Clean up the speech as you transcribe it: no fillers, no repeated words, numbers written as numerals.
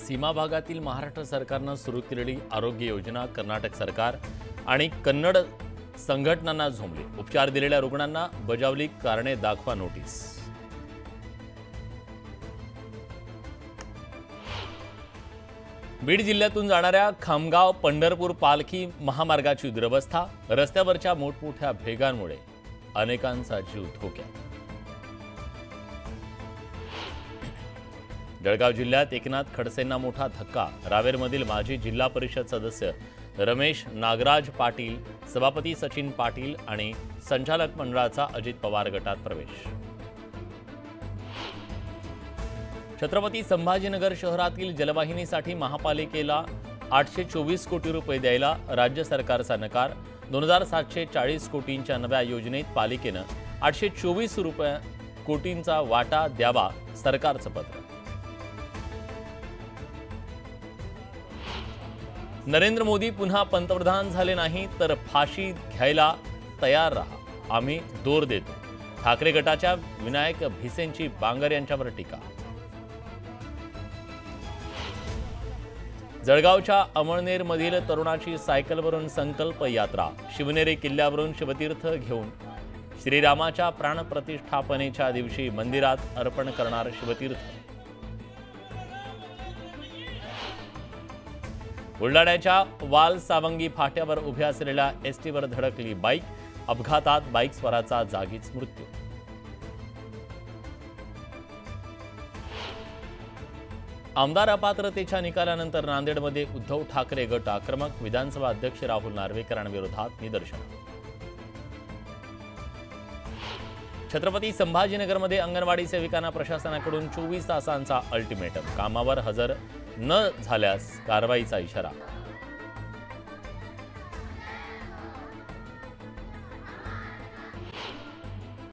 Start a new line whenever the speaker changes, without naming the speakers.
सीमा भागातील महाराष्ट्र सरकारनं सुरू केलेली आरोग्य योजना कर्नाटक सरकार आणि कन्नड संघटनांना झोंबली। उपचार दिलेल्या रुग्णांना बजावली कारणे दाखवा नोटीस। बीड जिल्ह्यातून जाणाऱ्या खामगाव पंढरपूर पालखी महामार्गाची दुरवस्था, रस्त्यावरच्या मोठमोठ्या भेगांमुळे अनेकांचा जीव धोक्यात। जळगाव जिल्ह्यात एकनाथ खडसेंना मोठा धक्का, रावेरमधील माजी जिल्हा परिषद सदस्य रमेश नागराज पाटील, सभापती सचिन पाटील आणि संचालक मंडळाचा अजित पवार गटात प्रवेश। छत्रपती संभाजीनगर शहरातील जलवाहिनीसाठी महापालिकेला 824 कोटी रुपये द्यायला राज्य सरकारचा नकार। 2740 कोटींच्या नव्या योजनेत पालिकेनं 824 कोटींचा वाटा द्यावा, सरकारचं पत्र। नरेंद्र मोदी पुन्हा पंतप्रधान झाले नाही तर फाशी घ्यायला तयार रहा, आम्ही दोर देतो। ठाकरे गटाच्या विनायक भिसेंची बांगर यांच्यावर टीका। जळगावच्या अमळनेरमधील तरुणाची सायकलवरून संकल्प यात्रा, शिवनेरी किल्ल्यावरून शिवतीर्थ घेऊन श्रीरामाच्या प्राणप्रतिष्ठापनेच्या दिवशी मंदिरात अर्पण करणार शिवतीर्थ। बुलढाण्याच्या वाल सावंगी फाट्यावर उभ्या असलेल्या एसटीवर धडकली बाईक, अपघातात बाईक स्वाराचा जागीच मृत्यू। आमदार अपात्रतेच्या निकालानंतर नांदेडमध्ये उद्धव ठाकरे गट आक्रमक, विधानसभा अध्यक्ष राहुल नार्वेकरांविरोधात निदर्शन। छत्रपती संभाजीनगरमध्ये अंगणवाडी सेविकांना प्रशासनाकडून 24 तासांचा अल्टिमेटम, कामावर हजर न झाल्यास कारवाईचा इशारा।